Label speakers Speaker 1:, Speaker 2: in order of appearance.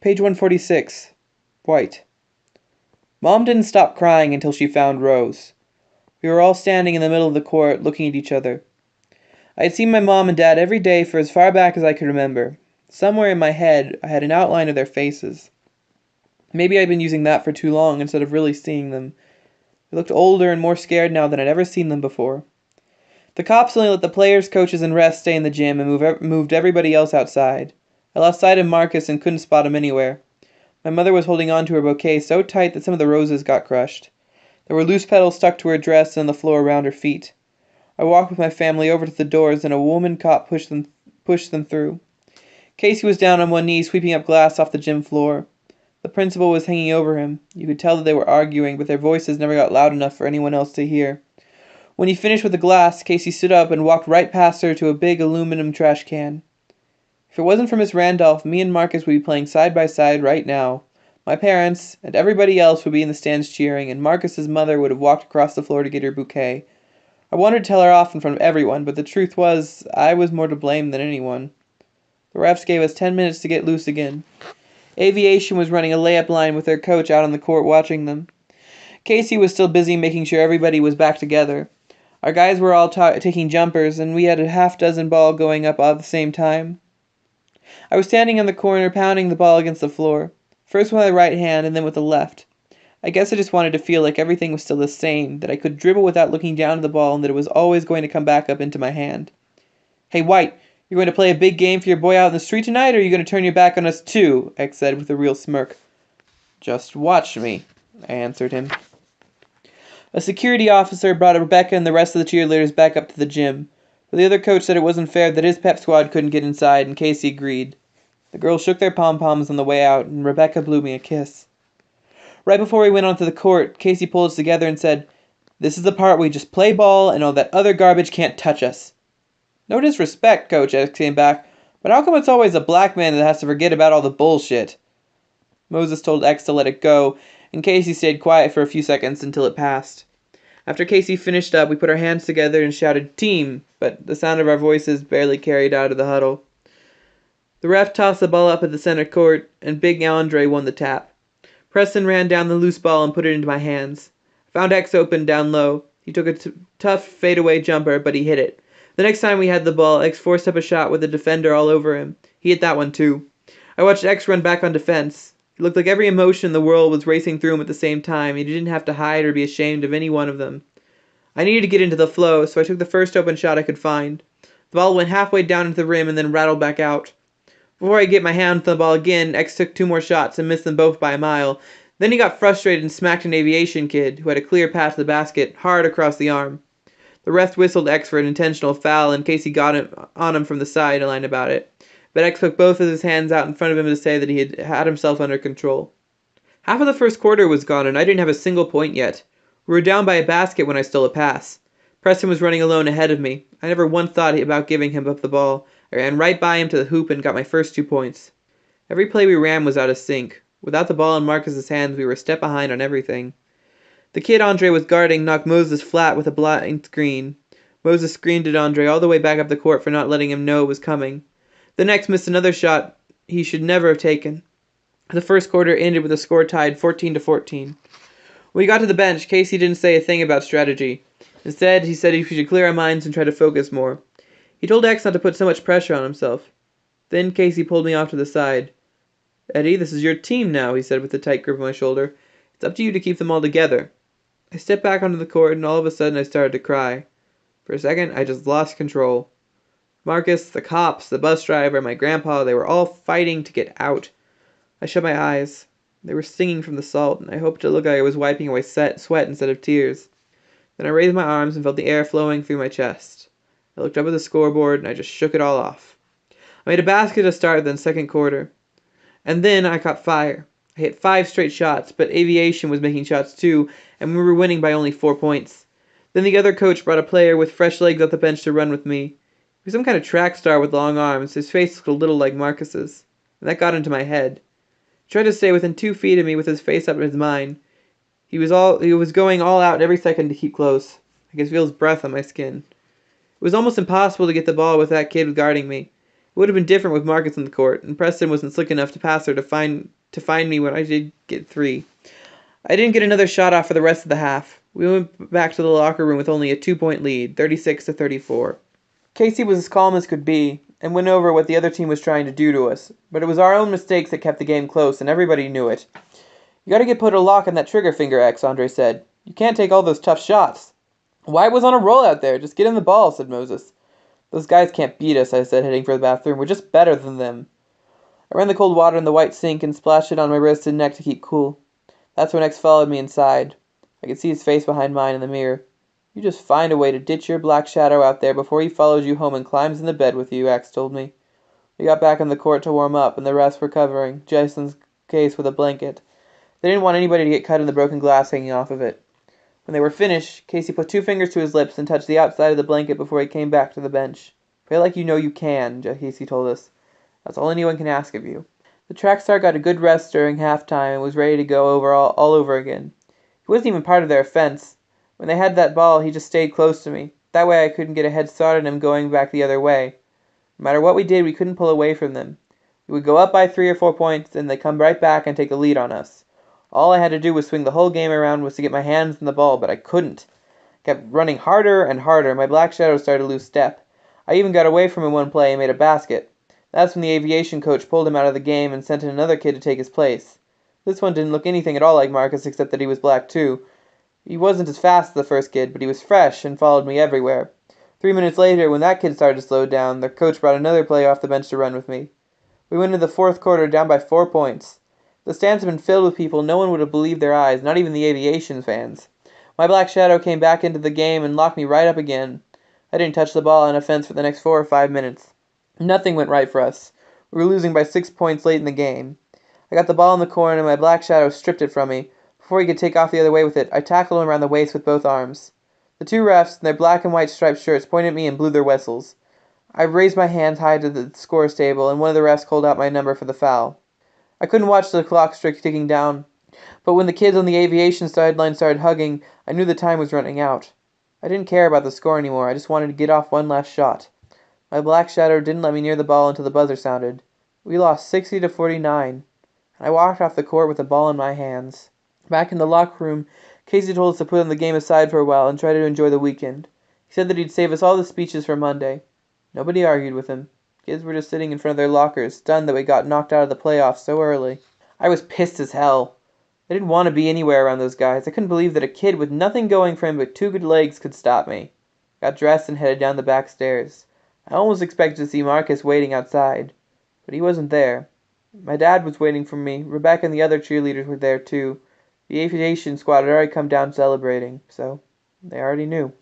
Speaker 1: Page 146. White. Mom didn't stop crying until she found Rose. We were all standing in the middle of the court, looking at each other. I had seen my mom and dad every day for as far back as I could remember. Somewhere in my head, I had an outline of their faces. Maybe I'd been using that for too long instead of really seeing them. They looked older and more scared now than I'd ever seen them before. The cops only let the players, coaches, and refs stay in the gym and moved everybody else outside. I lost sight of Marcus and couldn't spot him anywhere. My mother was holding on to her bouquet so tight that some of the roses got crushed. There were loose petals stuck to her dress and on the floor around her feet. I walked with my family over to the doors and a woman cop pushed them through. Casey was down on one knee sweeping up glass off the gym floor. The principal was hanging over him. You could tell that they were arguing, but their voices never got loud enough for anyone else to hear. When he finished with the glass, Casey stood up and walked right past her to a big aluminum trash can. If it wasn't for Miss Randolph, me and Marcus would be playing side by side right now. My parents and everybody else would be in the stands cheering, and Marcus's mother would have walked across the floor to get her bouquet. I wanted to tell her off in front of everyone, but the truth was, I was more to blame than anyone. The refs gave us 10 minutes to get loose again. Aviation was running a layup line with their coach out on the court watching them. Casey was still busy making sure everybody was back together. Our guys were all taking jumpers, and we had a half-dozen ball going up all at the same time. I was standing in the corner pounding the ball against the floor, first with my right hand and then with the left. I guess I just wanted to feel like everything was still the same, that I could dribble without looking down at the ball and that it was always going to come back up into my hand. "Hey, White, you're going to play a big game for your boy out in the street tonight, or are you going to turn your back on us too?" X said with a real smirk. "Just watch me," I answered him. A security officer brought Rebecca and the rest of the cheerleaders back up to the gym, but the other coach said it wasn't fair that his pep squad couldn't get inside, and Casey agreed. The girls shook their pom-poms on the way out, and Rebecca blew me a kiss. Right before we went onto the court, Casey pulled us together and said, "This is the part where we just play ball and all that other garbage can't touch us." "No disrespect, Coach," X came back, "but how come it's always a black man that has to forget about all the bullshit?" Moses told X to let it go, and Casey stayed quiet for a few seconds until it passed. After Casey finished up, we put our hands together and shouted, "Team," but the sound of our voices barely carried out of the huddle. The ref tossed the ball up at the center court, and Big Andre won the tap. Preston ran down the loose ball and put it into my hands. I found X open down low. He took a tough fadeaway jumper, but he hit it. The next time we had the ball, X forced up a shot with the defender all over him. He hit that one too. I watched X run back on defense. It looked like every emotion in the world was racing through him at the same time, and he didn't have to hide or be ashamed of any one of them. I needed to get into the flow, so I took the first open shot I could find. The ball went halfway down into the rim and then rattled back out. Before I get my hand on the ball again, X took 2 more shots and missed them both by a mile. Then he got frustrated and smacked an aviation kid, who had a clear path to the basket, hard across the arm. The ref whistled X for an intentional foul in case he got on him from the sideline about it, but X put both of his hands out in front of him to say that he had himself under control. Half of the first quarter was gone, and I didn't have a single point yet. We were down by a basket when I stole a pass. Preston was running alone ahead of me. I never once thought about giving him up the ball. I ran right by him to the hoop and got my first 2 points. Every play we ran was out of sync. Without the ball in Marcus's hands, we were a step behind on everything. The kid Andre was guarding knocked Moses flat with a blind screen. Moses screamed at Andre all the way back up the court for not letting him know it was coming. The next missed another shot he should never have taken. The first quarter ended with the score tied 14-14. When we got to the bench, Casey didn't say a thing about strategy. Instead, he said we should clear our minds and try to focus more. He told X not to put so much pressure on himself. Then Casey pulled me off to the side. "Eddie, this is your team now," he said with a tight grip on my shoulder. "It's up to you to keep them all together." I stepped back onto the court, and all of a sudden I started to cry. For a second, I just lost control. Marcus, the cops, the bus driver, my grandpa, they were all fighting to get out. I shut my eyes. They were stinging from the salt, and I hoped to look like I was wiping away sweat instead of tears. Then I raised my arms and felt the air flowing through my chest. I looked up at the scoreboard, and I just shook it all off. I made a basket to start the second quarter. And then I caught fire. I hit 5 straight shots, but Aviation was making shots too, and we were winning by only 4 points. Then the other coach brought a player with fresh legs off the bench to run with me. He was some kind of track star with long arms. His face looked a little like Marcus's, and that got into my head. He tried to stay within 2 feet of me with his face up in his mine. He was going all out every second to keep close. I could feel his breath on my skin. It was almost impossible to get the ball with that kid guarding me. It would have been different with Marcus in the court, and Preston wasn't slick enough to pass her to find me when I did get 3. I didn't get another shot off for the rest of the half. We went back to the locker room with only a 2-point lead, 36-34. Casey was as calm as could be, and went over what the other team was trying to do to us, but it was our own mistakes that kept the game close, and everybody knew it. You gotta put a lock on that trigger finger, X, Andre said. You can't take all those tough shots. White was on a roll out there. Just get in the ball, said Moses. Those guys can't beat us, I said, heading for the bathroom. We're just better than them. I ran the cold water in the white sink and splashed it on my wrist and neck to keep cool. That's when X followed me inside. I could see his face behind mine in the mirror. You just find a way to ditch your black shadow out there before he follows you home and climbs in the bed with you, X told me. We got back on the court to warm up, and the refs were covering Jason's case with a blanket. They didn't want anybody to get cut in the broken glass hanging off of it. When they were finished, Casey put 2 fingers to his lips and touched the outside of the blanket before he came back to the bench. Play like you know you can, Casey told us. That's all anyone can ask of you. The track star got a good rest during halftime and was ready to go over all over again. He wasn't even part of their offense. When they had that ball, he just stayed close to me. That way I couldn't get a head start on him going back the other way. No matter what we did, we couldn't pull away from them. We would go up by 3 or 4 points, and they'd come right back and take a lead on us. All I had to do was swing the whole game around was to get my hands on the ball, but I couldn't. I kept running harder and harder. My black shadow started to lose step. I even got away from him one play and made a basket. That's when the aviation coach pulled him out of the game and sent in another kid to take his place. This one didn't look anything at all like Marcus except that he was black too. He wasn't as fast as the first kid, but he was fresh and followed me everywhere. 3 minutes later, when that kid started to slow down, the coach brought another player off the bench to run with me. We went into the fourth quarter down by 4 points. The stands had been filled with people no one would have believed their eyes, not even the aviation fans. My black shadow came back into the game and locked me right up again. I didn't touch the ball on offense for the next 4 or 5 minutes. Nothing went right for us. We were losing by 6 points late in the game. I got the ball in the corner and my black shadow stripped it from me. Before he could take off the other way with it, I tackled him around the waist with both arms. The 2 refs, in their black and white striped shirts, pointed at me and blew their whistles. I raised my hands high to the scores table, and one of the refs called out my number for the foul. I couldn't watch the clock ticking down, but when the kids on the aviation sideline started hugging, I knew the time was running out. I didn't care about the score anymore. I just wanted to get off one last shot. My black shadow didn't let me near the ball until the buzzer sounded. We lost 60-49, and I walked off the court with the ball in my hands. Back in the locker room, Casey told us to put the game aside for a while and try to enjoy the weekend. He said that he'd save us all the speeches for Monday. Nobody argued with him. Kids were just sitting in front of their lockers, stunned that we got knocked out of the playoffs so early. I was pissed as hell. I didn't want to be anywhere around those guys. I couldn't believe that a kid with nothing going for him but 2 good legs could stop me. Got dressed and headed down the back stairs. I almost expected to see Marcus waiting outside, but he wasn't there. My dad was waiting for me. Rebecca and the other cheerleaders were there too. The aviation squad had already come down celebrating, so they already knew.